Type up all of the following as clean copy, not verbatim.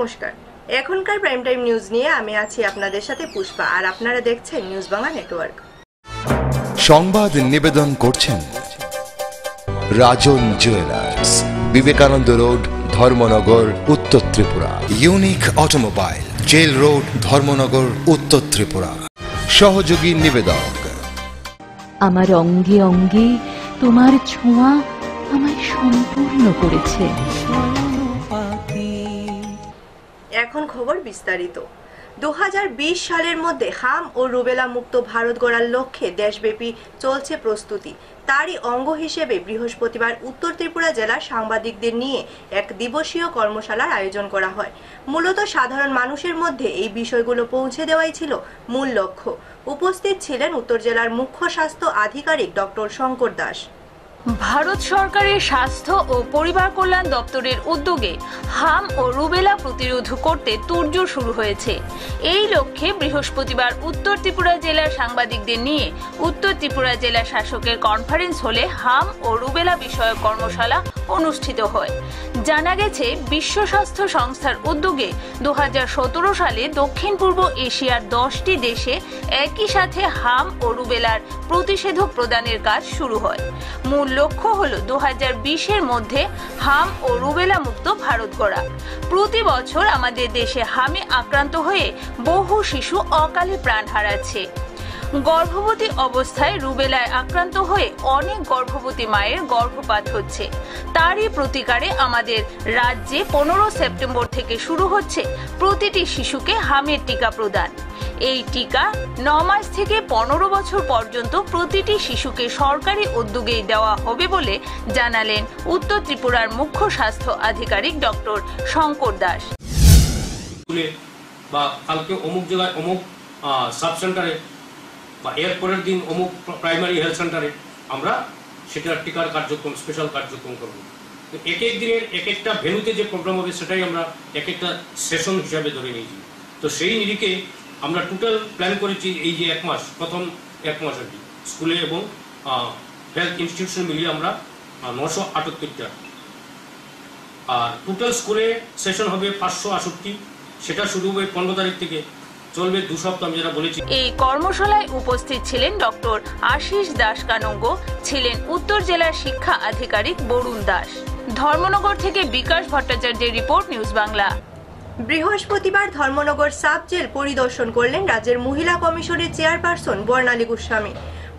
নমস্কার, এখনকার prime time news নিয়ে আমি আছি আপনাদের সাথে পুষ্পা, আর আপনারা দেখছেন নিউজ বাংলা নেটওয়ার্ক। সংবাদ নিবেদন করছেন রাজন জুয়েলার্স, বিবেকানন্দ রোড, ধর্মনগর, উত্তর Tripura. Unique automobile, jail road, Dharmanagar, উত্তর ত্রিপুরা। সহযোগী নিবেদক। আমার অঙ্গে অঙ্গে তোমার ছোঁয়া আমায় সম্পূর্ণ করেছে। এখন খবর বিস্তারিত। 2020 সালের মধ্যে হাম ও রুবেলা মুক্ত ভারত গড়ার লক্ষ্যে দেশব্যাপী চলছে প্রস্তুতি। তারই অঙ্গ হিসেবে বৃহস্পতিবার উত্তর ত্রিপুরা জেলার সাংবাদিকদের নিয়ে এক দিবসীয় কর্মশালার আয়োজন করা হয়। মূলত সাধারণ মানুষের মধ্যে এই বিষয়গুলো পৌঁছে দেওয়াই ছিল মূল লক্ষ্য। উপস্থিত ছিলেন উত্তর জেলার মুখ্য স্বাস্থ্য আধিকারিক ডক্টর শঙ্কর দাস। ভারত সরকারের স্বাস্থ্য ও পরিবার কল্যাণ দপ্তরের উদ্যোগে হাম ও রুবেলা প্রতিরোধ করতে তোড়জোড় শুরু হয়েছে। এই লক্ষ্যে বৃহস্পতিবার উত্তর ত্রিপুরা জেলার সাংবাদিকদের নিয়ে উত্তর ত্রিপুরা জেলা শাসকের কনফারেন্স হলে হাম ও রুবেলা বিষয়ক কর্মশালা অনুষ্ঠিত হয়। জানা গেছে, বিশ্ব স্বাস্থ্য সংস্থার উদ্যোগে 2017 সালে দক্ষিণ পূর্ব এশিয়ার 10টি দেশে একই সাথে হাম ও রুবেলার প্রতিষেধক প্রদানের কাজ শুরু হয়। মূল লক্ষ্য হল 2020-এর মধ্যে হাম ও রুবেলা মুক্ত ভারত গড়া। প্রতি বছর আমাদের দেশে হামে আক্রান্ত হয়ে বহু শিশু অকালে প্রাণ হারাচ্ছে। গর্ভবতী অবস্থায় রুবেলায় আক্রান্ত হয়ে অনেক গর্ভবতী মায়ের গর্ভপাত হচ্ছে। তারই প্রতিকারে আমাদের রাজ্যে 15 সেপ্টেম্বর থেকে শুরু হচ্ছে প্রতিটি শিশুকে হামের টিকা প্রদান। এই টিকা 9 মাস থেকে 15 বছর পর্যন্ত প্রতিটি শিশুকে সরকারি উদ্যোগেই দেওয়া হবে বলে জানালেন উত্তর ত্রিপুরার মুখ্য স্বাস্থ্য আধিকারিক ডক্টর শঙ্কর দাস। বা কালকে অমুক জায়গায় অমুক সাব সেন্টারে বা এর পরের দিন অমুক প্রাইমারি হেলথ সেন্টারে আমরা সেটার টিকার কার্যক্রম, স্পেশাল কার্যক্রম করব। তো এক এক দিনের এক একটা ভেন্যুতে যে প্রোগ্রাম হবে সেটাই আমরা এক একটা সেশন হিসাবে ধরে নিয়েছি। তো সেই নিরিখে আমরা টোটাল প্ল্যান করেছি এই যে এক মাস, প্রথম এক মাস আর কি স্কুলে এবং হেলথ ইনস্টিটিউশন মিলিয়ে আমরা 978টা, আর টোটাল স্কুলে সেশন হবে 568। সেটা শুরু হবে 15 তারিখ থেকে, চলবে 2 সপ্তাহ আমি যেটা বলেছি। এই কর্মশালায় উপস্থিত ছিলেন ডক্টর আশিস দাস কানঙ্গ, ছিলেন উত্তর জেলার শিক্ষা আধিকারিক বরুণ দাস। ধর্মনগর থেকে বিকাশ ভট্টাচার্যের রিপোর্ট, নিউজ বাংলা। বৃহস্পতিবার ধর্মনগর সাব জেল পরিদর্শন করলেন রাজ্যের মহিলা কমিশনের চেয়ারপারসন বর্ণালী গোস্বামী।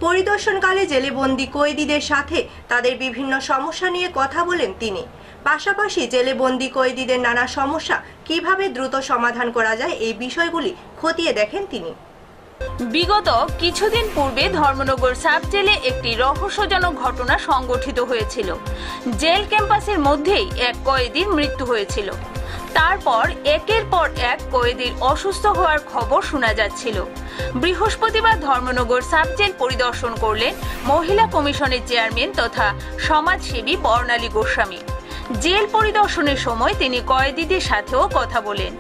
পরিদর্শনকালে জেলে বন্দী কয়েদিদের সাথে তাদের বিভিন্ন সমস্যা নিয়ে কথা বলেন তিনি। পাশাপাশি জেলে বন্দী কয়েদিদের নানা সমস্যা কিভাবে দ্রুত সমাধান করা যায় এই বিষয়গুলি খতিয়ে দেখেন তিনি। বিগত কিছুদিন পূর্বে ধর্মনগর সাব জেলে একটি রহস্যজনক ঘটনা সংঘটিত হয়েছিল। জেল ক্যাম্পাসের মধ্যেই এক কয়েদির মৃত্যু হয়েছিল। তারপর একের পর এক কয়েদির অসুস্থ হওয়ার খবর শোনা যাচ্ছিল। বৃহস্পতিবার ধর্মনগর সাব জেল পরিদর্শন করলেন মহিলা কমিশনের চেয়ারম্যান তথা সমাজসেবী বর্ণালী গোস্বামী। জেল পরিদর্শনের সময় তিনি কয়েদিদের সাথেও কথা বলেন।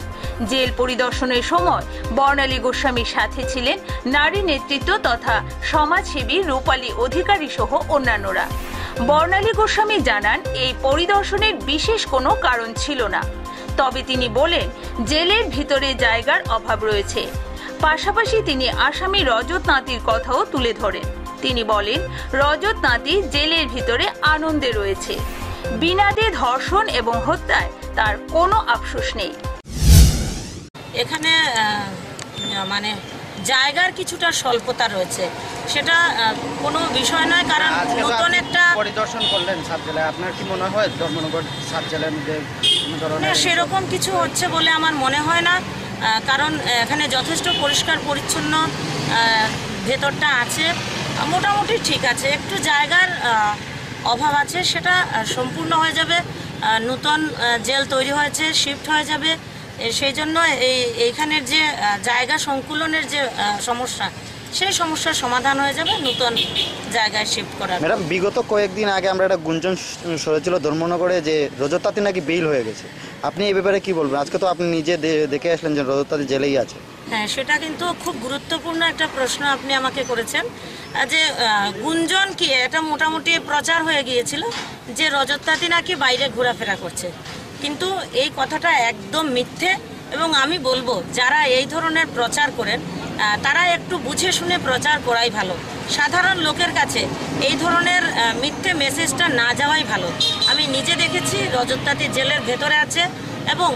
জেল পরিদর্শনের সময় বর্ণালী গোস্বামীর সাথে ছিলেন নারী নেতৃত্ব তথা সমাজসেবী রূপালী অধিকারী সহ অন্যান্যরা। বর্ণালী গোস্বামী জানান, এই পরিদর্শনের বিশেষ কোনো কারণ ছিল না, তবে তিনি বলেন জেলের ভিতরে জায়গার অভাব রয়েছে। পাশাপাশি তিনি আসামি রজত নাতির কথাও তুলে ধরেন। তিনি বলেন, রজত নাতি জেলের ভিতরে আনন্দে রয়েছে। বিনাদে ধর্ষণ এবং হত্যায় তার কোনো আফসোস নেই। এখানে মানে জায়গার কিছুটা স্বল্পতা রয়েছে, সেটা কোনো বিষয় নয়, কারণ নতুন একটা পরিদর্শন করলেন সাব জেলায়। আপনার কি মনে হয় ধর্মনগর সাব জেলার মধ্যে সেরকম কিছু হচ্ছে বলে আমার মনে হয় না, কারণ এখানে যথেষ্ট পরিষ্কার পরিচ্ছন্ন ভেতরটা আছে, মোটামুটি ঠিক আছে। একটু জায়গার অভাব আছে, সেটা সম্পূর্ণ হয়ে যাবে। নতুন জেল তৈরি হয়েছে, শিফট হয়ে যাবে, সেই জন্য এইখানের যে জায়গা সংকুলনের যে সমস্যা, সেই সমস্যার সমাধান হয়ে যাবে নতুন জায়গায় শিফট করার। ম্যাডাম, বিগত কয়েকদিন আগে আমরা একটা গুঞ্জন সরেছিল ধর্মনগরে যে রজত তাঁতি নাকি বেইল হয়ে গেছে। আপনি এই ব্যাপারে কি বলবেন? আজকে তো আপনি নিজে দেখে আসলেন যে রজত তাঁতি জেলেই আছে। হ্যাঁ, সেটা কিন্তু খুব গুরুত্বপূর্ণ একটা প্রশ্ন আপনি আমাকে করেছেন। যে গুঞ্জন কি, এটা মোটামুটি প্রচার হয়ে গিয়েছিল যে রজত তাঁতি নাকি বাইরে ঘোরাফেরা করছে, কিন্তু এই কথাটা একদম মিথ্যে। এবং আমি বলবো যারা এই ধরনের প্রচার করেন তারা একটু বুঝে শুনে প্রচার করাই ভালো। সাধারণ লোকের কাছে এই ধরনের মিথ্যে মেসেজটা না যাওয়াই ভালো। আমি নিজে দেখেছি রজতাতি জেলের ভেতরে আছে এবং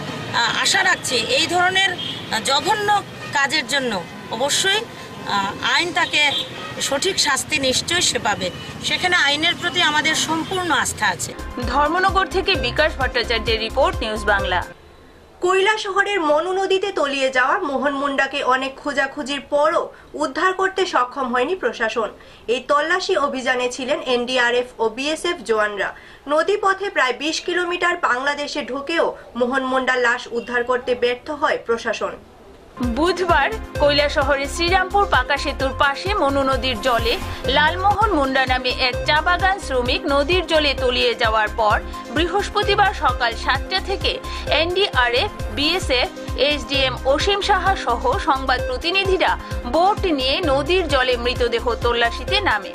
আশা রাখছি এই ধরনের জঘন্য কাজের জন্য অবশ্যই আইন তাকে সঠিক শাস্তি নিশ্চয়ই সে পাবে। সেখানে আইনের প্রতি আমাদের সম্পূর্ণ আস্থা আছে। ধর্মনগর থেকে বিকাশ ভট্টাচার্যের রিপোর্ট, নিউজ বাংলা। কৈলাসহরের মনু নদীতে তলিয়ে যাওয়া মোহন মুন্ডাকে অনেক খোঁজাখুঁজির পরও উদ্ধার করতে সক্ষম হয়নি প্রশাসন। এই তল্লাশি অভিযানে ছিলেন এনডিআরএফ ও বিএসএফ জওয়ানরা। নদীপথে প্রায় 20 কিলোমিটার বাংলাদেশে ঢুকেও মোহন মুন্ডার লাশ উদ্ধার করতে ব্যর্থ হয় প্রশাসন। বুধবার কৈলাসহরের শ্রীরামপুর পাকা সেতুর পাশে মনু নদীর জলে লালমোহন মুন্ডা নামে এক চা বাগান শ্রমিক নদীর জলে তলিয়ে যাওয়ার পর বৃহস্পতিবার সকাল 7টা থেকে এনডিআরএফ, বিএসএফ, এসডিএম অসীম সাহা সহ সংবাদ প্রতিনিধিরা বোট নিয়ে নদীর জলে মৃতদেহ তল্লাশিতে নামে।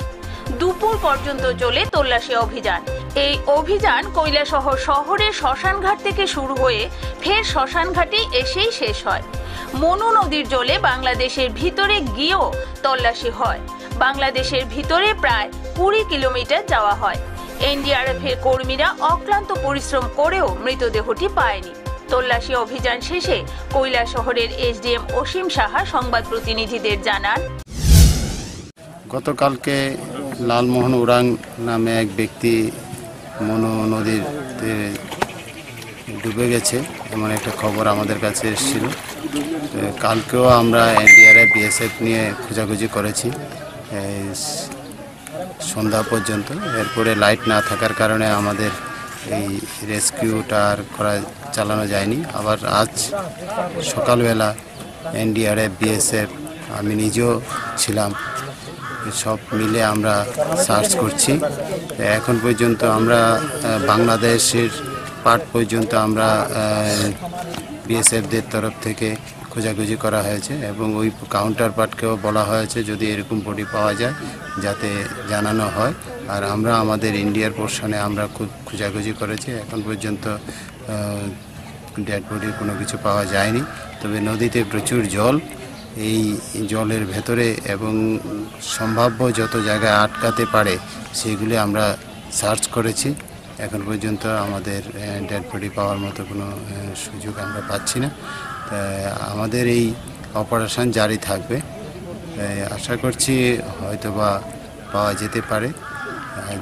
দুপুর পর্যন্ত চলে তল্লাশি অভিযান। এই অভিযান কৈলাসহর শহরের শ্মশানঘাট থেকে শুরু হয়ে ফের শ্মশানঘাটে এসেই শেষ হয়। মনু নদীর জলে বাংলাদেশের ভিতরে গিয়েও তল্লাশি হয়। বাংলাদেশের ভিতরে প্রায় 20 কিলোমিটার যাওয়া হয়। এনডিআরএফ এর কর্মীরা অক্লান্ত পরিশ্রম করেও মৃতদেহটি পায়নি। তল্লাশি অভিযান শেষে কৈলাসহরের এসডিএম অসীম সাহা সংবাদ প্রতিনিধিদের জানান, গতকালকে লালমোহন উরাং নামে এক ব্যক্তি মনু নদীতে ডুবে গেছে এমন একটা খবর আমাদের কাছে এসেছিল। কালকেও আমরা এনডিআরএফ, বিএসএফ নিয়ে খোঁজাখুঁজি করেছি সন্ধ্যা পর্যন্ত। এরপরে লাইট না থাকার কারণে আমাদের এই রেস্কিউটা আর চালানো যায়নি। আবার আজ সকালবেলা এনডিআরএফ, বিএসএফ, আমি নিজেও ছিলাম, সব মিলে আমরা সার্চ করছি। এখন পর্যন্ত আমরা বাংলাদেশের পার্ট পর্যন্ত আমরা বিএসএফদের তরফ থেকে খোঁজাখুঁজি করা হয়েছে এবং ওই কাউন্টার পার্টকেও বলা হয়েছে যদি এরকম বডি পাওয়া যায় যাতে জানানো হয়। আর আমরা আমাদের ইন্ডিয়ার পোর্শনে আমরা খুব খোঁজাখুঁজি করেছি। এখন পর্যন্ত ডেড বডি কোনো কিছু পাওয়া যায়নি। তবে নদীতে প্রচুর জল, এই জলের ভেতরে এবং সম্ভাব্য যত জায়গায় আটকাতে পারে সেগুলি আমরা সার্চ করেছি। এখন পর্যন্ত আমাদের ডেড বডি পাওয়ার মতো কোনো সুযোগ আমরা পাচ্ছি না। আমাদের এই অপারেশন জারি থাকবে। আশা করছি হয়তোবা পাওয়া যেতে পারে।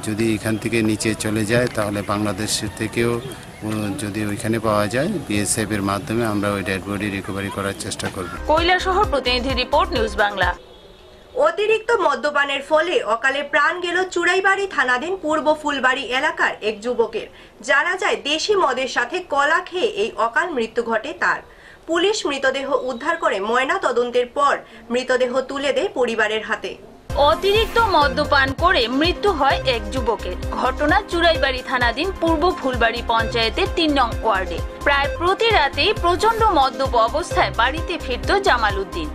যদি এখান থেকে নিচে চলে যায় তাহলে বাংলাদেশের থেকেও যদি ওইখানে পাওয়া যায় বিএসএফ এর মাধ্যমে আমরা ওই ডেড বডি রিকভারি করার চেষ্টা করব। কৈলাসহর প্রতিনিধি রিপোর্ট, নিউজ বাংলা। অতিরিক্ত মদ্যপানের ফলে অকালে প্রাণ গেল চুরাইবাড়ি থানাধীন পূর্ব ফুলবাড়ি এলাকার এক যুবকের। জানা যায় দেশি মদের সাথে কলা খেয়ে এই অকাল মৃত্যু ঘটে তার। পুলিশ মৃতদেহ উদ্ধার করে ময়না তদন্তের পর মৃতদেহ তুলে দেয় পরিবারের হাতে। অতিরিক্ত মদ্যপান করে মৃত্যু হয় এক যুবকের। ঘটনা চুরাইবাড়ি থানাধীন পূর্ব ফুলবাড়ি পঞ্চায়েতের 3 নং ওয়ার্ডে। প্রায় প্রতি রাতেই প্রচন্ড মদ্যপ অবস্থায় বাড়িতে ফিরত জামাল উদ্দিন।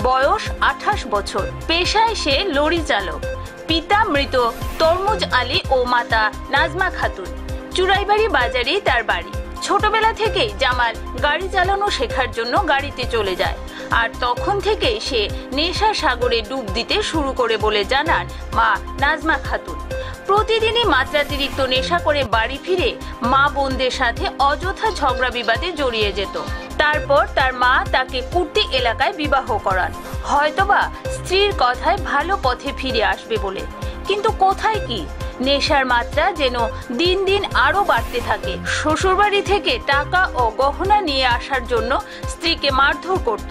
বয়স 28 বছর। পেশায় সে লরি চালক। পিতা মৃত তরমুজ আলী ও মাতা নাজমা খাতুন। চুরাইবাড়ি বাজারেই তার বাড়ি। ছোটবেলা থেকেই জামাল গাড়ি চালানো শেখার জন্য গাড়িতে চলে যায়। আর তখন থেকেই সে নেশার সাগরে ডুব দিতে শুরু করে বলে জানান মা নাজমা খাতুন। প্রতিদিনই মাত্রাতিরিক্ত নেশা করে বাড়ি ফিরে মা বোনদের সাথে অযথা ঝগড়া বিবাদে জড়িয়ে যেত। তারপর তার মা তাকে কুর্তি এলাকায় বিবাহ করান, হয়তোবা স্ত্রীর কথায় ভালো পথে ফিরে আসবে বলে। কিন্তু কোথায় কি, নেশার মাত্রা যেন দিন দিন আরো বাড়তে থাকে। শ্বশুরবাড়ি থেকে টাকা ও গহনা নিয়ে আসার জন্য স্ত্রীকে মারধর করত।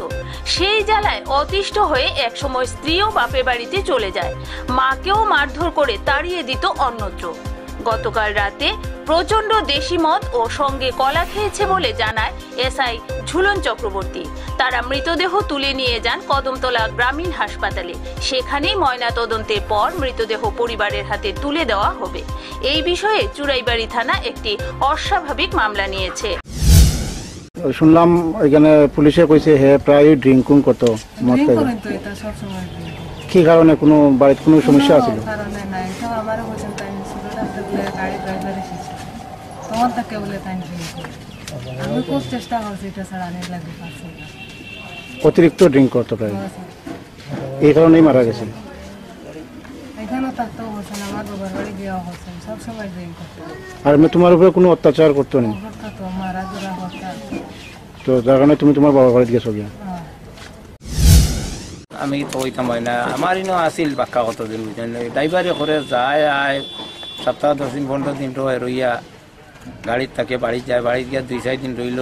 সেই জ্বালায় অতিষ্ঠ হয়ে একসময় স্ত্রীও বাপের বাড়িতে চলে যায়। মাকেও মারধর করে তাড়িয়ে দিত অন্যত্র। গতকাল রাতে প্রচন্ড দেশি মদ ও সঙ্গে কলা খেয়েছে বলে জানায় এসআই ঝুলন চক্রবর্তী। তারা মৃতদেহ তুলে নিয়ে যান কদমতলা গ্রামীণ হাসপাতালে। সেখানেই ময়না তদন্তের পর মৃতদেহ পরিবারের হাতে তুলে দেওয়া হবে। এই বিষয়ে চুরাইবাড়ি থানা একটি অস্বাভাবিক মামলা নিয়েছে। শুনলাম এখানে পুলিশে কইছে হে প্রায় ড্রিঙ্কিং করতো। কি কারণে, কোনো বাড়িতে কোনো সমস্যা আছিল? গাড়ি ড্রাইভার এসেছে, তোমার তাকে বলে তাই আমি খুব চেষ্টা করছি এটা ছাড়ানোর লাগে, পারছি না। অতিরিক্ত ড্রিঙ্ক করতে পারে, এই কারণেই মারা গেছে। এখানেও থাকতেও বলছেন, আমার বাবার বাড়ি দেওয়া হচ্ছেন, সবসময় ড্রিঙ্ক করতে। আর তোমার উপরে কোনো অত্যাচার করতো না তো মারা জোড়া হত্যা। তো যার কারণে তুমি তোমার বাবার বাড়িতে গেছো গিয়া? আমি তো ওইতাম হয় না, আমার ইনো আসিল বাক্কা কতদিন বুঝলেন, ড্রাইভারে করে যায় আয়, সপ্তাহ 10 দিন 15 দিন রইয়া গাড়ির থাকে বাড়ি যায়, বাড়ি গিয়া 2-4 দিন রইল,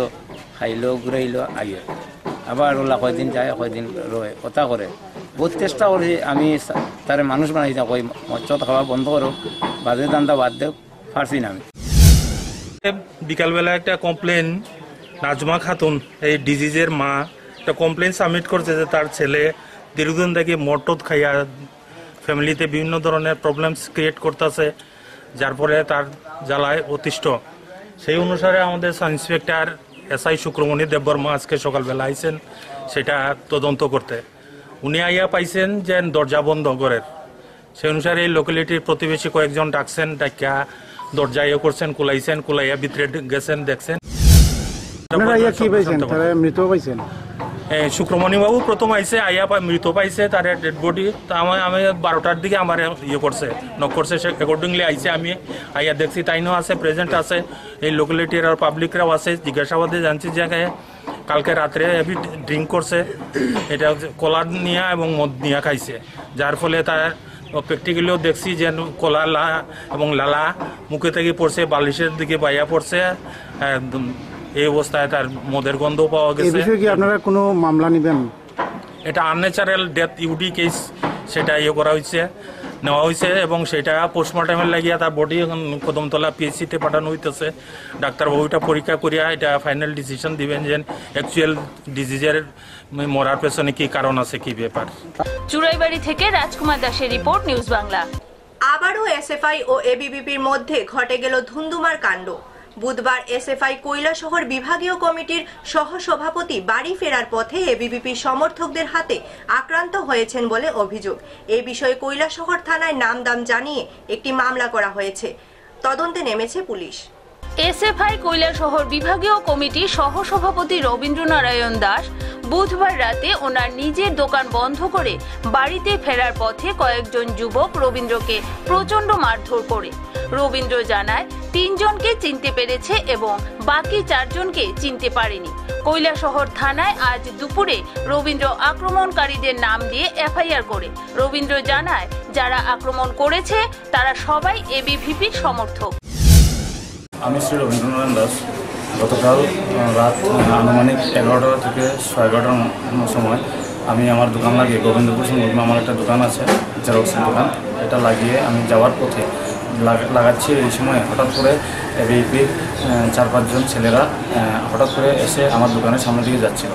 খাইলো ঘুরাইলো আইয়ে, আবার ওলা কয়দিন যায় কয়দিন রয়ে, কথা করে। বহুত চেষ্টা করি আমি তারে মানুষ বানাই না, কই মদ খাওয়া বন্ধ করো, বাজে দান্দা বাদ দেও, পারছি না আমি। বিকালবেলা একটা কমপ্লেন, নাজমা খাতুন এই ডিজিজের মা একটা কমপ্লেন সাবমিট করছে যে তার ছেলে দীর্ঘদিন থেকে মদ খাইয়া ফ্যামিলিতে বিভিন্ন ধরনের প্রবলেমস ক্রিয়েট করতেছে, যার ফলে তার জ্বালায় অতিষ্ঠ। সেই অনুসারে আমাদের সাব ইন্সপেক্টর SI শুক্রমণি দেববর্মা আজকে সকালবেলা আইছেন সেটা তদন্ত করতে। উনি আইয়া পাইছেন যে দরজা বন্ধ ঘরের, সেই অনুসারে এই লোকালিটির প্রতিবেশী কয়েকজন ডাকছেন, ডাকিয়া দরজা ইয়ে করছেন, কুলাইছেন, কুলাইয়া ভিতরে গেছেন, দেখছেন। মৃত পাইছেন? শুক্রমণি বাবু প্রথম আইসে, আইয়া মৃত পাইছে, তার ডেড বডি। তা আমি 12টার দিকে আমার ইয়ে করছে, নক করছে, সে অ্যাকর্ডিংলি আইসে। আমি আইয়া দেখছি তাইনও আছে, প্রেজেন্ট আছে, এই লোকালিটির আর পাবলিকরাও আছে। জিজ্ঞাসাবাদে জানছি যে কালকে রাত্রে হেভি ড্রিঙ্ক করছে, এটা কলা নিয়া এবং মদ নিয়া খাইছে, যার ফলে তার প্র্যাকটিক্যালিও দেখছি যে কলা এবং লালা মুখে থেকে পড়ছে, বালিশের দিকে বাইয়া পড়ছে, এই অবস্থায় তার মদের গন্ধ পাওয়া গেছে। কি আপনারা কোনো মামলা নেবেন? এটা আনন্যাচারাল ডেথ ইউডি কেস, সেটা ইয়ে করা হয়েছে, নেওয়া হয়েছে, এবং সেটা পোস্টমর্টমের লাগিয়া তার বডি কদমতলা PHC-তে পাঠানো হইতেছে। ডাক্তারবাবুটা পরীক্ষা করিয়া এটা ফাইনাল ডিসিশন দিবেন যে অ্যাকচুয়াল ডিজিজের মরার পেছনে কি কারণ আছে, কি ব্যাপার। চুরাইবাড়ি থেকে রাজকুমার দাসের রিপোর্ট, নিউজ বাংলা। আবারও SFI ও ABVPর মধ্যে ঘটে গেল ধুন্ধুমার কাণ্ড। বুধবার SFI কৈলাসহর বিভাগীয় কমিটির সহসভাপতি বাড়ি ফেরার পথে ABVP সমর্থকদের হাতে আক্রান্ত হয়েছেন বলে অভিযোগ। এই বিষয়ে কৈলাসহর থানায় নামদাম জানিয়ে একটি মামলা করা হয়েছে। তদন্তে নেমেছে পুলিশ। SFI কৈলাসহর বিভাগীয় কমিটির সহসভাপতি রবীন্দ্রনারায়ণ দাস বুধবার রাতে ওনার নিজের দোকান বন্ধ করে বাড়িতে ফেরার পথে কয়েকজন যুবক রবীন্দ্রকে প্রচন্ড মারধর করে। রবীন্দ্র জানায় 3 জনকে চিনতে পেরেছে এবং বাকি 4 জনকে চিনতে পারেনি। কৈলাসহর থানায় আজ দুপুরে রবীন্দ্র আক্রমণকারীদের নাম দিয়ে FIR করে। রবীন্দ্র জানায় যারা আক্রমণ করেছে তারা সবাই ABVPর সমর্থক। আমি শ্রী রবীন্দ্রনারায়ণ দাস। গতকাল রাত আনুমানিক 11টা থেকে 11:30টার সময় আমি আমার দোকান লাগিয়ে, গোবিন্দপুর সংলগ্ন আমার একটা দোকান আছে, জেরক্সের দোকান, এটা লাগিয়ে আমি যাওয়ার পথে লাগাচ্ছি। এই সময় হঠাৎ করে ABVPর 4-5 জন ছেলেরা হঠাৎ করে এসে আমার দোকানের সামনে দিকে যাচ্ছিল।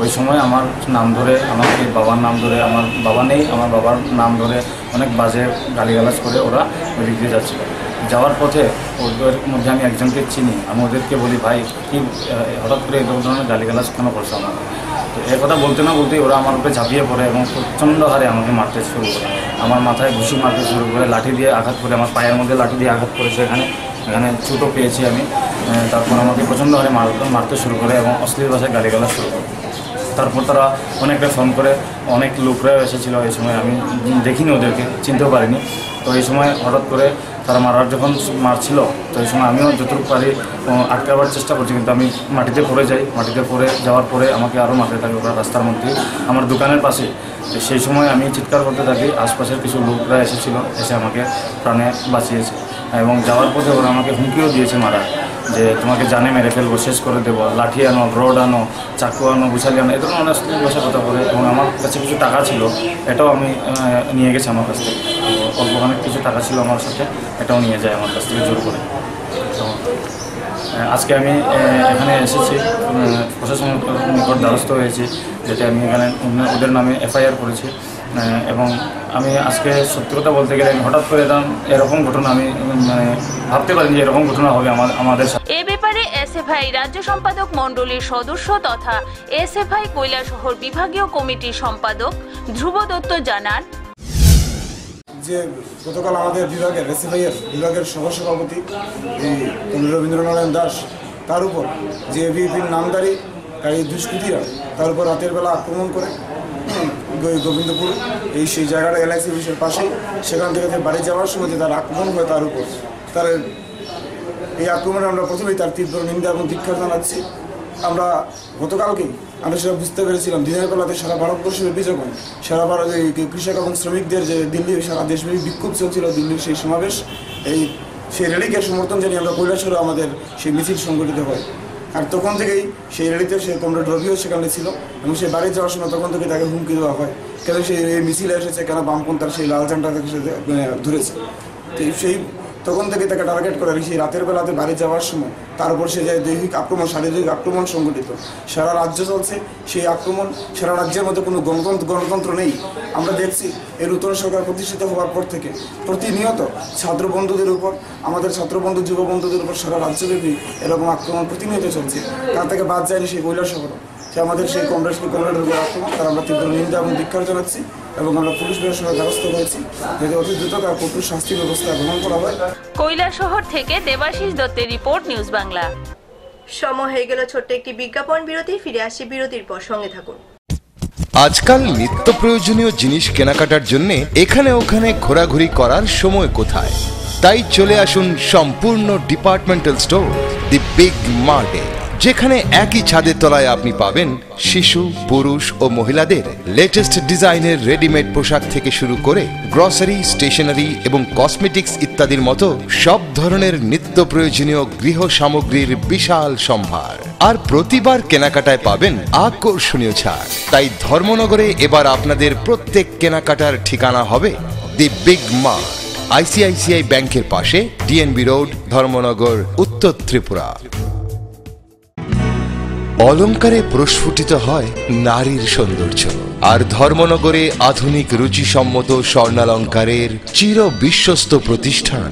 ওই সময় আমার নাম ধরে, আমাকে বাবার নাম ধরে, আমার বাবা নেই, আমার বাবার নাম ধরে অনেক বাজে গালিগালাজ করে ওরা ওদিক দিয়ে যাচ্ছিল। যাওয়ার পথে ওদের মধ্যে আমি একজনকে চিনি, আমি ওদেরকে বলি ভাই কি হঠাৎ করে এই ধরনের গালিগালাজ কেন করছে আমাকে। তো এর কথা বলতে না বলতেই ওরা আমার উপরে ঝাঁপিয়ে পড়ে এবং প্রচণ্ড হারে আমাকে মারতে শুরু করে। আমার মাথায় ঘুষি মারতে শুরু করে, লাঠি দিয়ে আঘাত করে, আমার পায়ের মধ্যে লাঠি দিয়ে আঘাত করেছে, এখানে চুটও পেয়েছি আমি। তারপর আমাকে প্রচণ্ড হারে মারতে শুরু করে এবং অশ্লীল ভাষায় গালিগালাজ শুরু করে। তারপর তারা অনেকটা ফোন করে, অনেক লোকরাও এসেছিলো। এই সময় আমি দেখিনি, ওদেরকে চিনতেও পারিনি। তো এই সময় হঠাৎ করে তারা মারার যখন মারছিল, তো এই সময় আমিও যতটুকু পারি আটকাবার চেষ্টা করছি, কিন্তু আমি মাটিতে পড়ে যাই। মাটিতে পড়ে যাওয়ার পরে আমাকে আরও মারতে থাকে ওরা রাস্তার মধ্যে, আমার দোকানের পাশে। সেই সময় আমি চিৎকার করতে থাকি, আশপাশের কিছু লোকরা এসেছিল, এসে আমাকে প্রাণে বাঁচিয়েছে এবং যাওয়ার পথে ওরা আমাকে হুমকিও দিয়েছে মারার, যে তোমাকে জানে মেরে ফেলবো, শেষ করে দেবো, লাঠি আনো, রড আনো, চাকু আনো, গুছালি আনো, এই ধরনের অনেক ভাষা কথা বলে। এবং আমার কাছে কিছু টাকা ছিল, এটাও আমি নিয়ে গেছি আমার কাছ থেকে। অল্পখানে কিছু টাকা ছিল আমার সাথে, এটাও নিয়ে যায় আমার কাছ থেকে জোর করে। তো আজকে আমি এখানে এসেছি, প্রশাসনের নিকট দ্বারস্থ হয়েছি, যেটা আমি এখানে ওদের নামে FIR করেছি। এবং আমি আজকে সত্যি কথা বলতে গেলে হঠাৎ করে এরকম ঘটনা আমি ভাবতে পারিনি যে এরকম ঘটনা হবে আমাদের সাথে। এ ব্যাপারে SFI রাজ্য সম্পাদক মণ্ডলীর সদস্য তথা SFI কৈলাসহর বিভাগীয় কমিটির সম্পাদক ধ্রুব দত্ত জানান যে গতকাল আমাদের বিভাগের SFI-এর বিভাগের সহসভাপতি এই রবীন্দ্রনারায়ণ দাস তার উপর যে এবিপির নামদারি এই দুষ্কৃতীরা তার উপর রাতের বেলা আক্রমণ করে গোবিন্দপুর সেই জায়গাটা LIC অফিসের পাশেই, সেখান থেকে বাড়ি যাওয়ার সময় যে তার আক্রমণ হয় তার উপর, তার এই আক্রমণে আমরা প্রথমেই তার তীব্র নিন্দা এবং ধিক্কার জানাচ্ছি। আমরা গতকালকেই আমরা সেটা বুঝতে পেরেছিলাম, দিনের বেলাতে সারা ভারতবর্ষব্যাপী যখন সারা ভারত কৃষক এবং শ্রমিকদের যে দিল্লির সারা দেশব্যাপী বিক্ষোভ চলছিল, দিল্লির সেই সমাবেশ, সেই র্যালিকে সমর্থন জানিয়ে আমরা কৈলাসহরে আমাদের সেই মিছিল সংগঠিত হয়। আর তখন থেকেই সেই র্যালিতে সে কমরেড রবিও সেখানে ছিল এবং সে বাড়ি যাওয়ার সময় তখন থেকে তাকে হুমকি দেওয়া হয়, কেন সে এই মিছিলে এসেছে, কেন বামপন্থার সেই লাল ঝান্ডা থেকে সে ধরেছে। তো সেই তখন থেকে তাকে টার্গেট করে সেই রাতের বেলাতে বাড়ি যাওয়ার সময় তার উপর সে যে দৈহিক আক্রমণ, শারীরিক আক্রমণ সংগঠিত সারা রাজ্য চলছে। সেই আক্রমণ সারা রাজ্যের মধ্যে কোনো গণতন্ত্র নেই। আমরা দেখছি এই নূতন সরকার প্রতিষ্ঠিত হওয়ার পর থেকে প্রতিনিয়ত ছাত্র বন্ধুদের উপর, আমাদের ছাত্রবন্ধু যুব বন্ধুদের উপর সারা রাজ্যব্যাপী এরকম আক্রমণ প্রতিনিয়ত চলছে। তার থেকে বাদ যায়নি সেই কৈলাসহর, সে আমাদের সেই কমরেডের উপর আক্রমণ, তার আমরা তীব্র নিন্দা এবং ধিক্কার জানাচ্ছি এবং আমরা পুলিশ প্রশাসনের দ্বারস্থ হয়েছি যাতে অতি দ্রুত তার কঠোর শাস্তি ব্যবস্থা গ্রহণ করা হয়। কৈলাসহর থেকে দেবাশিস দত্তের রিপোর্ট, নিউজ বাংলা। সময় হয়ে গেল ছোট্ট একটি বিজ্ঞাপন বিরতি, ফিরে আসছি বিরতির পর, সঙ্গে থাকুন। আজকাল নিত্য প্রয়োজনীয় জিনিস কেনাকাটার জন্য এখানে ওখানে ঘোরাঘুরি করার সময় কোথায়? তাই চলে আসুন সম্পূর্ণ ডিপার্টমেন্টাল স্টোর দি বিগ মার্টে, যেখানে একই ছাদের তলায় আপনি পাবেন শিশু, পুরুষ ও মহিলাদের লেটেস্ট ডিজাইনের রেডিমেড পোশাক থেকে শুরু করে গ্রসারি, স্টেশনারি এবং কসমেটিক্স ইত্যাদির মতো সব ধরনের নিত্য প্রয়োজনীয় গৃহ সামগ্রীর বিশাল সম্ভার। আর প্রতিবার কেনাকাটায় পাবেন আকর্ষণীয় ছাড়। তাই ধর্মনগরে এবার আপনাদের প্রত্যেক কেনাকাটার ঠিকানা হবে দি বিগ মার্ট, ICICI ব্যাংকের পাশে, DNB রোড, ধর্মনগর, উত্তর ত্রিপুরা। অলঙ্কারে প্রস্ফুটিত হয় নারীর সৌন্দর্য, আর ধর্মনগরে আধুনিক রুচিসম্মত স্বর্ণালঙ্কারের চির বিশ্বস্ত প্রতিষ্ঠান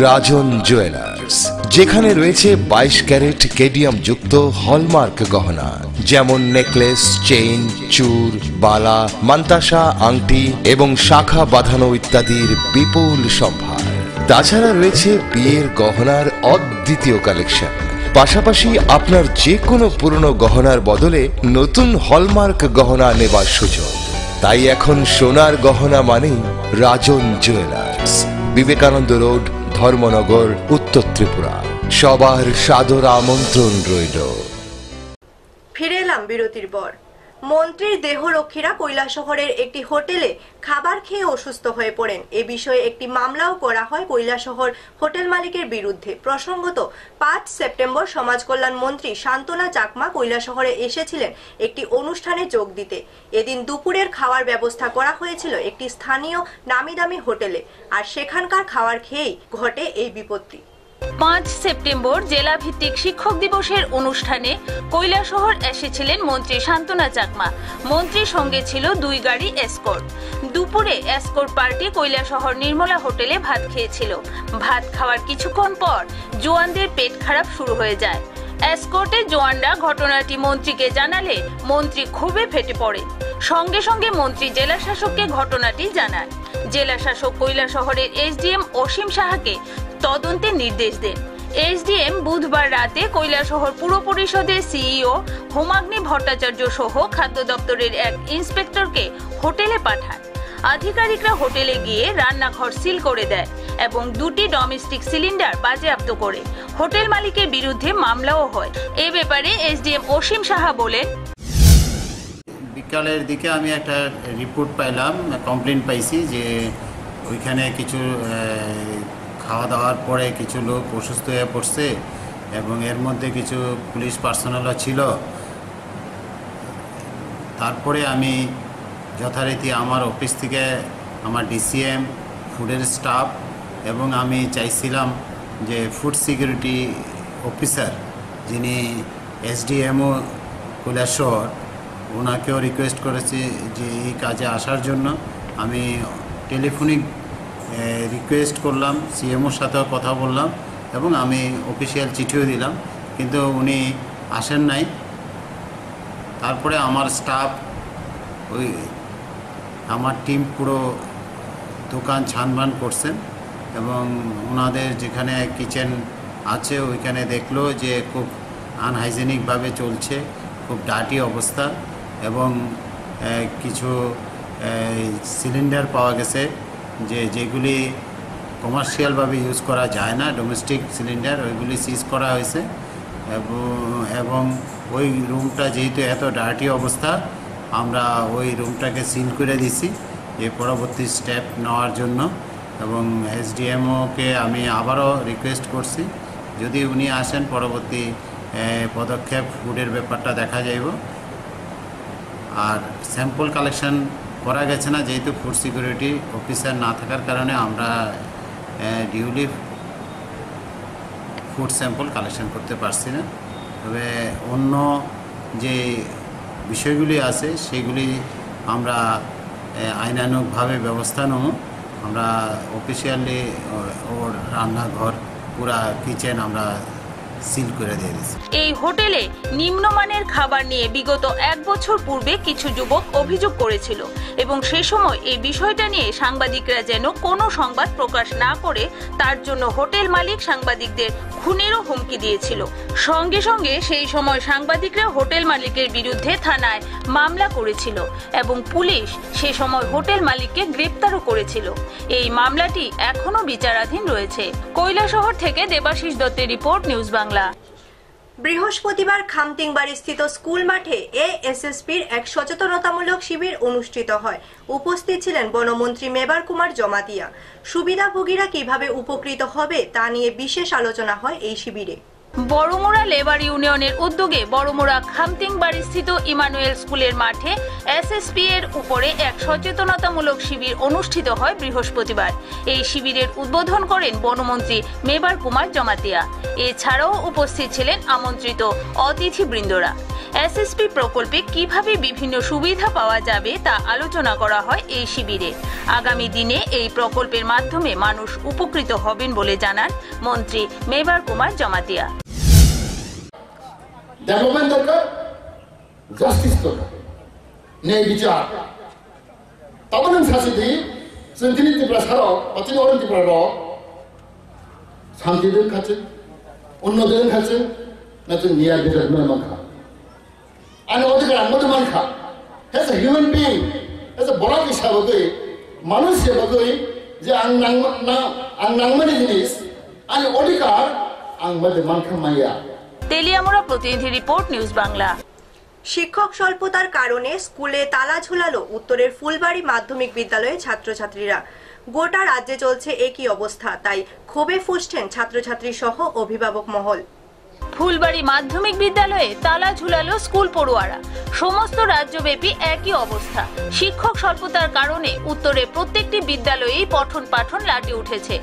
রাজন জুয়েলার্স, যেখানে রয়েছে 22 ক্যারেট কেডিয়াম যুক্ত হলমার্ক গহনা, যেমন নেকলেস, চেইন, চূড়, বালা, মান্তাসা, আংটি এবং শাখা বাঁধানো ইত্যাদির বিপুল সম্ভার। তাছাড়া রয়েছে বিয়ের গহনার অদ্বিতীয় কালেকশন। পাশাপাশি আপনার যে কোনো পুরনো গহনার বদলে নতুন হলমার্ক গহনা নেবার সুযোগ। তাই এখন সোনার গহনা মানেই রাজন জুয়েলার্স, বিবেকানন্দ রোড, ধর্মনগর, উত্তর ত্রিপুরা। সবার সাদর আমন্ত্রণ রইল। ফিরে এলাম বিরতির পর। মন্ত্রীর দেহরক্ষীরা কৈলাসহরের একটি হোটেলে খাবার খেয়ে অসুস্থ হয়ে পড়েন। এ বিষয়ে একটি মামলাও করা হয় কৈলাসহর হোটেল মালিকের বিরুদ্ধে। প্রসঙ্গত 5 সেপ্টেম্বর সমাজ কল্যাণ মন্ত্রী শান্তনা চাকমা কৈলাসহরে এসেছিলেন একটি অনুষ্ঠানে যোগ দিতে। এদিন দুপুরের খাওয়ার ব্যবস্থা করা হয়েছিল একটি স্থানীয় নামিদামি হোটেলে, আর সেখানকার খাবার খেয়েই ঘটে এই বিপত্তি। 5 সেপ্টেম্বর জেলা ভিত্তিক শিক্ষক দিবসের অনুষ্ঠানে কৈলাসহর এসেছিলেন মন্ত্রী শান্তনা চাকমা। মন্ত্রীর সঙ্গে ছিল 2 গাড়ি এসকর্ট। দুপুরে এসকর্ট পার্টি কৈলাসহর নির্মলা হোটেলে ভাত খেয়েছিল। ভাত খাওয়ার কিছুক্ষণ পর জওয়ানদের পেট খারাপ শুরু হয়ে যায়। এসকর্টের জওয়ানরা ঘটনাটি মন্ত্রীকে জানালে মন্ত্রী ক্ষোভে ফেটে পড়ে। সঙ্গে সঙ্গে মন্ত্রী জেলা শাসককে ঘটনাটি জানান। জেলা শাসক কৈলাসহরের SDM অসীম সাহাকে তদন্তের নির্দেশ দেন। SDM বুধবার রাতে কৈলাসহর পুর পরিষদের CEO হোমাগ্নি ভট্টাচার্য সহ খাদ্য দপ্তরের এক ইন্সপেক্টরকে হোটেলে পাঠান। আধিকারিকরা হোটেলে গিয়ে রান্নাঘর সিল করে দেয় এবং 2টি ডোমেস্টিক সিলিন্ডার বাজেয়াপ্ত করে। হোটেল মালিকের বিরুদ্ধে মামলাও হয়। এ ব্যাপারে SDM অসীম সাহা বলেন, বিকালের দিকে আমি একটা রিপোর্ট পাইলাম, কমপ্লেন পাইছি যে ওইখানে কিছু খাওয়া দাওয়ার পরে কিছু লোক অসুস্থ হয়ে পড়ছে এবং এর মধ্যে কিছু পুলিশ পার্সোনালও ছিল। তারপরে আমি যথারীতি আমার অফিস থেকে আমার DCM, ফুডের স্টাফ এবং আমি চাইছিলাম যে ফুড সিকিউরিটি অফিসার যিনি SDMও কৈলাসহর, ওনাকেও রিকোয়েস্ট করেছি যে এই কাজে আসার জন্য। আমি টেলিফোনিক রিকোয়েস্ট করলাম, CMOর সাথেও কথা বললাম এবং আমি অফিসিয়াল চিঠিও দিলাম, কিন্তু উনি আসেন নাই। তারপরে আমার স্টাফ, ওই আমার টিম পুরো দোকান ছানবান করছেন এবং ওনাদের যেখানে কিচেন আছে ওইখানে দেখলো যে খুব আনহাইজেনিকভাবে চলছে, খুব ডার্টি অবস্থা, এবং কিছু সিলিন্ডার পাওয়া গেছে যেগুলি কমার্শিয়ালভাবে ইউজ করা যায় না, ডোমেস্টিক সিলিন্ডার, ওইগুলি সিজ করা হয়েছে। এবং ওই রুমটা যেহেতু এত ডার্টি অবস্থা, আমরা ওই রুমটাকে সিল করে দিছি যে পরবর্তী স্টেপ নেওয়ার জন্য। এবং এসডিএমওকে আমি আবারও রিকোয়েস্ট করছি, যদি উনি আসেন পরবর্তী পদক্ষেপ ফুডের ব্যাপারটা দেখা যাইব। আর স্যাম্পল কালেকশন করা গেছে না, যেহেতু ফুড সিকিউরিটি অফিসার না থাকার কারণে আমরা ডিউলি ফুড স্যাম্পল কালেকশন করতে পারছি না। তবে অন্য যে বিষয়গুলি আছে সেগুলি আমরা আইনানুগভাবে ব্যবস্থা নেব। আমরা অফিসিয়ালি ওর রান্নাঘর পুরা কিচেন আমরা সিল করে দিয়ে দিয়েছি। এই হোটেলে নিম্নমানের খাবার নিয়ে বিগত 1 বছর পূর্বে কিছু যুবক অভিযোগ করেছিল এবং সে সময় এই বিষয়টা নিয়ে সাংবাদিকরা যেন কোনো সংবাদ প্রকাশ না করে তার জন্য হোটেল মালিক সাংবাদিকদের খুনেরও হুমকি দিয়েছিল। সঙ্গে সঙ্গে সেই সময় সাংবাদিকরা হোটেল মালিকের বিরুদ্ধে থানায় মামলা করেছিল এবং পুলিশ সে সময় হোটেল মালিককে গ্রেপ্তারও করেছিল। এই মামলাটি এখনো বিচারাধীন রয়েছে। কৈলাসহর থেকে দেবাশিস দত্তের রিপোর্ট, নিউজ বাংলা। বৃহস্পতিবার খামতিংবাড়ি স্থিত স্কুল মাঠে এএসএসপির এক সচেতনতামূলক শিবির অনুষ্ঠিত হয়। উপস্থিত ছিলেন বনমন্ত্রী মেবার কুমার জমাতিয়া। সুবিধাভোগীরা কিভাবে উপকৃত হবে তা নিয়ে বিশেষ আলোচনা হয় এই শিবিরে। বড়মুড়া লেবার ইউনিয়নের উদ্যোগে বড়মুড়া খামতিংবাড়ি স্থিত ইমানুয়েল স্কুলের মাঠে এসএসপি এর উপরে এক সচেতনতামূলক শিবির অনুষ্ঠিত হয় বৃহস্পতিবার। এই শিবিরের উদ্বোধন করেন বনমন্ত্রী মেবার কুমার জমাতিয়া। এছাড়াও উপস্থিত ছিলেন আমন্ত্রিত অতিথিবৃন্দরা। এসএসপি প্রকল্পে কিভাবে বিভিন্ন সুবিধা পাওয়া যাবে তা আলোচনা করা হয় এই শিবিরে। আগামী দিনে এই প্রকল্পের মাধ্যমে মানুষ উপকৃত হবেন বলে জানান মন্ত্রী মেবার কুমার জমাতিয়া। ডেভেলপমেন্ট দরকার, জাস্টিস দরকার, ন্যায় বিচার। তাব는 사실이 선진이들과 살아 어떤 어른들과 상대들 같이 언어들 같이 나좀 이야기를 하면 가. 아니 어디가 안 모두만 가. 해서 human being 해서 뭐라고 시작하고 মানুষে বগই যে আংনাংমানি জিনিস আনি অধিকার আংমাদে মানখামাইয়া। তেলিয়ামুড়া প্রতিনিধি রিপোর্ট, নিউজ বাংলা। শিক্ষক স্বল্পতার কারণে স্কুলে তালা ঝুলালো উত্তরের ফুলবাড়ি মাধ্যমিক বিদ্যালয়ের ছাত্রছাত্রীরা। গোটা রাজ্যে চলছে একই অবস্থা, তাই ক্ষোভে ফুঁসছেন ছাত্রছাত্রী সহ অভিভাবক মহল। ফুলবাড়ি মাধ্যমিক বিদ্যালয়ে তালা ঝুলালো স্কুল পড়ুয়ারা। সমস্ত রাজ্যব্যাপী একই অবস্থা। শিক্ষক স্বল্পতার কারণে উত্তরে প্রত্যেকটি বিদ্যালয়েই পঠন পাঠন লাটে উঠেছে।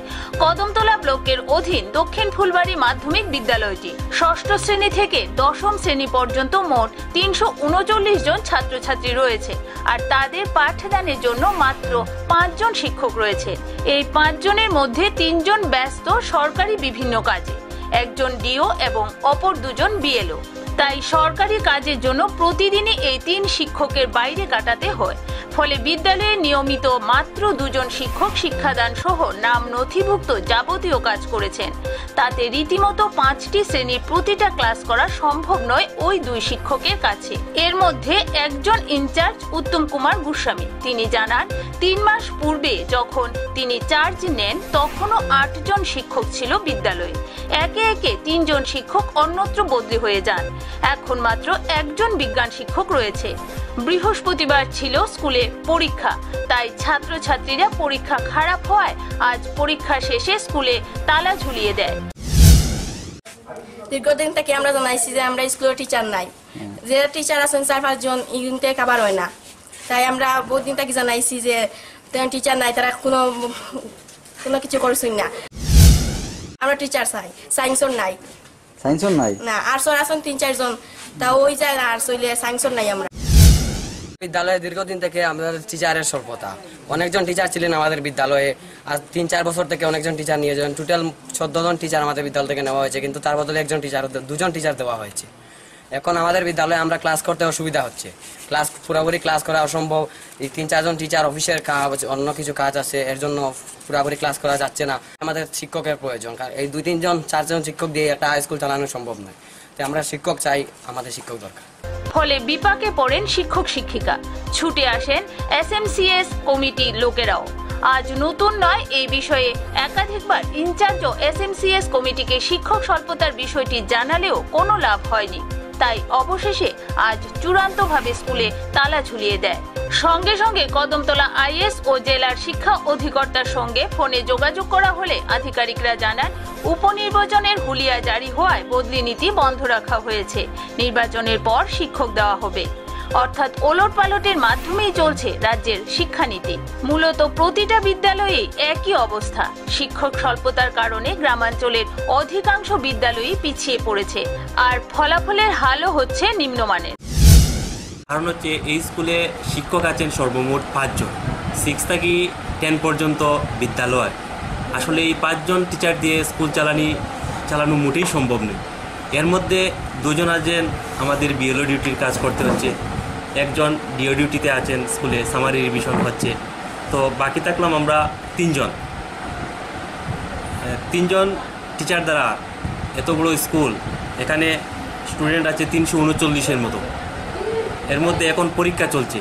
কদমতলা ব্লকের অধীন দক্ষিণ ফুলবাড়ি মাধ্যমিক বিদ্যালয়টি ষষ্ঠ শ্রেণী থেকে 10ম শ্রেণী পর্যন্ত মোট 339 জন ছাত্রছাত্রী রয়েছে, আর তাদের পাঠদানের জন্য মাত্র 5 জন শিক্ষক রয়েছে। এই 5 জনের মধ্যে 3 জন ব্যস্ত সরকারি বিভিন্ন কাজে, একজন ডিও এবং অপর 2 জন বিএলও। তাই সরকারি কাজের জন্য প্রতিদিনই এই 3 শিক্ষকের বাইরে কাটাতে হয়। ফলে বিদ্যালয়ে নিয়মিত মাত্র 2 জন শিক্ষক শিক্ষাদান সহ নাম নথিভুক্ত যাবতীয় কাজ করেছেন। তাতে রীতিমতো 5টি শ্রেণীর প্রতিটা ক্লাস করা সম্ভব নয় ওই 2 শিক্ষকের কাছে। এর মধ্যে একজন ইনচার্জ উত্তম কুমার গোস্বামী, তিনি জানান 3 মাস পূর্বে যখন তিনি চার্জ নেন তখনও 8 জন শিক্ষক ছিল বিদ্যালয়ে। একে একে 3 জন শিক্ষক অন্যত্র বদলি হয়ে যান। এখন মাত্র 1 জন বিজ্ঞান শিক্ষক রয়েছে। বৃহস্পতিবার ছিল স্কুলে পরীক্ষা, তাই ছাত্রছাত্রীরা পরীক্ষা খারাপ হওয়ায় আজ পরীক্ষা শেষে স্কুলে তালা ঝুলিয়ে দেয়। দীর্ঘদিন থেকে আমরা জানাইছি যে আমরা স্কুলের টিচার নাই, যে টিচার আছেন 4-5 জন ইউনিটে খাবার হয় না। তাই আমরা বহুদিন থেকে জানাইছি যে টিচার নাই, তারা কোনো কিছু করছেন না। আমরা টিচার চাই, সায়েন্সর নাই। সায়েন্সর নাই না, আর্টসর আছেন 3-4 জন, তা ওই জায়গায় আর্টস হইলে সায়েন্সর নাই। আমরা বিদ্যালয়ে দীর্ঘদিন থেকে আমাদের টিচারের স্বল্পতা। অনেকজন টিচার ছিলেন আমাদের বিদ্যালয়ে, আর 3-4 বছর থেকে অনেকজন টিচার নিয়ে যান। টোটাল 14 জন টিচার আমাদের বিদ্যালয় থেকে নেওয়া হয়েছে, কিন্তু তার বদলে 2 জন টিচার দেওয়া হয়েছে। এখন আমাদের বিদ্যালয়ে আমরা ক্লাস করতে অসুবিধা হচ্ছে, পুরোপুরি ক্লাস করা অসম্ভব। এই 3-4 জন টিচার অফিসের কাজ, অন্য কিছু কাজ আছে, এর জন্য পুরোপুরি ক্লাস করা যাচ্ছে না। আমাদের শিক্ষকের প্রয়োজন, কারণ এই 2-3 জন 4 জন শিক্ষক দিয়ে একটা হাই স্কুল চালানো সম্ভব নয়। তো আমরা শিক্ষক চাই, আমাদের শিক্ষক দরকার। ফলে বিপাকে পড়েন শিক্ষক শিক্ষিকা, ছুটে আসেন SMCS কমিটির লোকেরাও। আজ নতুন নয়, এই বিষয়ে একাধিকবার ইনচার্জ ও SMCS কমিটিকে শিক্ষক স্বল্পতার বিষয়টি জানালেও কোনো লাভ হয়নি। তাই অবশেষে আজ চূড়ান্তভাবে স্কুলে তালা ঝুলিয়ে দেয়। সঙ্গে সঙ্গে কদমতলা IS ও জেলার শিক্ষা অধিকর্তার সঙ্গে ফোনে যোগাযোগ করা হলে আধিকারিকরা জানান, উপনির্বাচনের হুলিয়া জারি হওয়ায় বদলি নীতি বন্ধ রাখা হয়েছে। নির্বাচনের পর শিক্ষক দেওয়া হবে। অর্থাৎ ওলটপালটের মাধ্যমেই চলছে রাজ্যের শিক্ষানীতি। মূলত প্রতিটা বিদ্যালয়ে একই অবস্থা। শিক্ষক স্বল্পতার কারণে গ্রামাঞ্চলের অধিকাংশ বিদ্যালয়ই পিছিয়ে পড়েছে, আর ফলাফলের হালও হচ্ছে নিম্নমানের। কারণ হচ্ছে এই স্কুলে শিক্ষক আছেন সর্বমোট 5 জন, 6 থেকে 10 পর্যন্ত বিদ্যালয়। আসলে এই 5 জন টিচার দিয়ে স্কুল চালানো মোটেই সম্ভব নয়। এর মধ্যে 2 জন আছেন আমাদের BLO ডিউটির কাজ করতে হচ্ছে, 1 জন DO ডিউটিতে আছেন, স্কুলে সামারি রিভিশন হচ্ছে। তো বাকি থাকলাম আমরা 3 জন। 3 জন টিচার দ্বারা এত বড় স্কুল, এখানে স্টুডেন্ট আছে 339-এর মতো। এর মধ্যে এখন পরীক্ষা চলছে।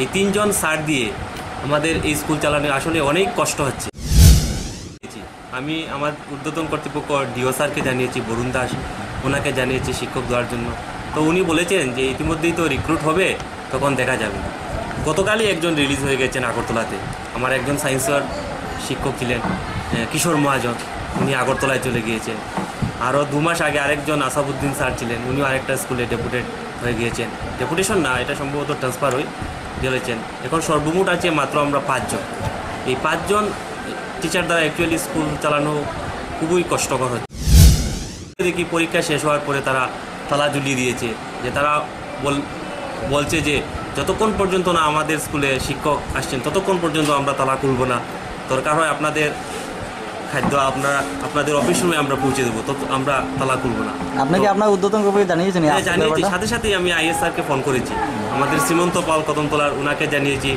এই 3 জন স্যার দিয়ে আমাদের এই স্কুল চালানো আসলে অনেক কষ্ট হচ্ছে। আমি আমার ঊর্ধ্বতন কর্তৃপক্ষ DO স্যারকে জানিয়েছি, বরুণ দাস, ওনাকে জানিয়েছি শিক্ষক দেওয়ার জন্য। তো উনি বলেছেন যে ইতিমধ্যেই তো রিক্রুট হবে, তখন দেখা যাবে। গতকালই একজন রিলিজ হয়ে গেছেন আগরতলাতে। আমার একজন সায়েন্সের শিক্ষক ছিলেন কিশোর মহাজন, উনি আগরতলায় চলে গিয়েছেন। আরও 2 মাস আগে আরেকজন আসাবুদ্দিন স্যার ছিলেন, উনিও আরেকটা স্কুলে ডেপুটেড হয়ে গিয়েছেন। ডেপুটেশন না, এটা সম্ভবত ট্রান্সফার হয়ে গেলেছেন। এখন সর্বমোট আছে মাত্র আমরা 5 জন। এই 5 জন টিচার দ্বারা অ্যাকচুয়ালি স্কুল চালানো খুবই কষ্টকর হচ্ছে। দেখি পরীক্ষা শেষ হওয়ার পরে তারা তালা ঝুলিয়ে দিয়েছে, যে তারা বলছে যে যতক্ষণ পর্যন্ত না আমাদের স্কুলে শিক্ষক আসছেন ততক্ষণ পর্যন্ত আমরা তালা খুলব না। দরকার হয় আপনাদের খাদ্য আপনাদের অফিস রুমে আমরা পৌঁছে দেবো, তো আমরা তালা খুলব না। আপনাকে আপনার ঊর্ধ্বতন কর্তৃপক্ষ জানিয়েছেন? জানিয়েছি, সাথে সাথেই আমি IS স্যারকে ফোন করেছি, আমাদের শ্রীমন্ত পাল কদমতলার, ওনাকে জানিয়েছি।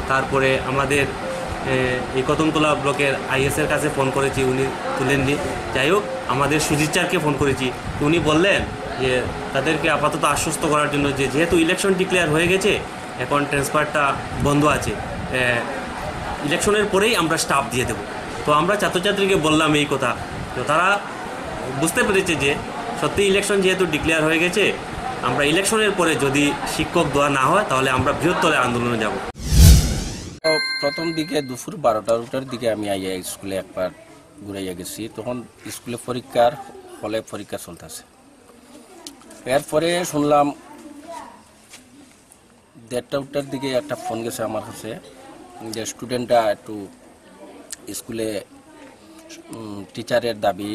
তারপরে আমাদের এই কদমতলা ব্লকের IS এর কাছে ফোন করেছি, উনি তুলেননি। যাই হোক, আমাদের সুজিত স্যারকে ফোন করেছি, উনি বললেন যে তাদেরকে আপাতত আশ্বস্ত করার জন্য যে যেহেতু ইলেকশন ডিক্লেয়ার হয়ে গেছে, এখন ট্রান্সফারটা বন্ধ আছে, ইলেকশনের পরেই আমরা স্টাফ দিয়ে দেবো। তো আমরা ছাত্রছাত্রীকে বললাম এই কথা, তো তারা বুঝতে পেরেছে যে সত্যি ইলেকশন যেহেতু ডিক্লেয়ার হয়ে গেছে, আমরা ইলেকশনের পরে যদি শিক্ষক দেওয়া না হয় তাহলে আমরা বৃহত্তর আন্দোলনে যাব। প্রথম দিকে দুপুর 12টার দিকে আমি আইয়া স্কুলে একবার ঘুরাইয়া গেছি, তখন স্কুলে পরীক্ষার হলে পরীক্ষা চলতেছে। এরপরে শুনলাম 1:30টার দিকে একটা ফোন গেছে আমার কাছে যে স্টুডেন্টরা একটু স্কুলে টিচারের দাবি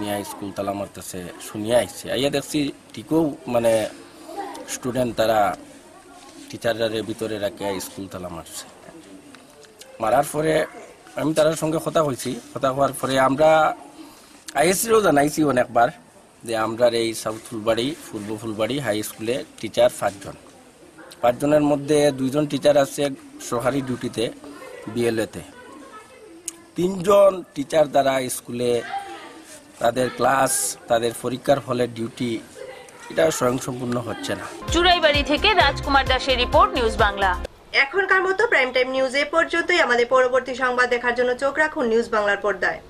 নিয়ে স্কুল তালা মারতেছে, শুনিয়ে আসছে। আইয়া দেখছি ঠিকও মানে স্টুডেন্ট তারা টিচারের ভিতরে রাখিয়া স্কুল তালা মারছে। মারার পরে আমি তার সঙ্গে কথা হয়েছি, কথা হওয়ার পরে আমরা ISRও জানাইছি অনেকবার যে আমরা এই সাউথ ফুলবাড়ি, পূর্ব ফুলবাড়ি হাই স্কুলে টিচার 5 জন। 5 জনের মধ্যে 2 জন টিচার আছে সরকারি ডিউটিতে BLOতে। 3 জন টিচার দ্বারা স্কুলে তাদের ক্লাস, তাদের পরীক্ষার ফলে ডিউটি, এটা স্বয়ংসম্পূর্ণ হচ্ছে না। চুরাইবাড়ি থেকে রাজকুমার দাসের রিপোর্ট, নিউজ বাংলা। এখনকার মতো প্রাইম টাইম নিউজ এ পর্যন্তই। আমাদের পরবর্তী সংবাদ দেখার জন্য চোখ রাখুন নিউজ বাংলার পর্দায়।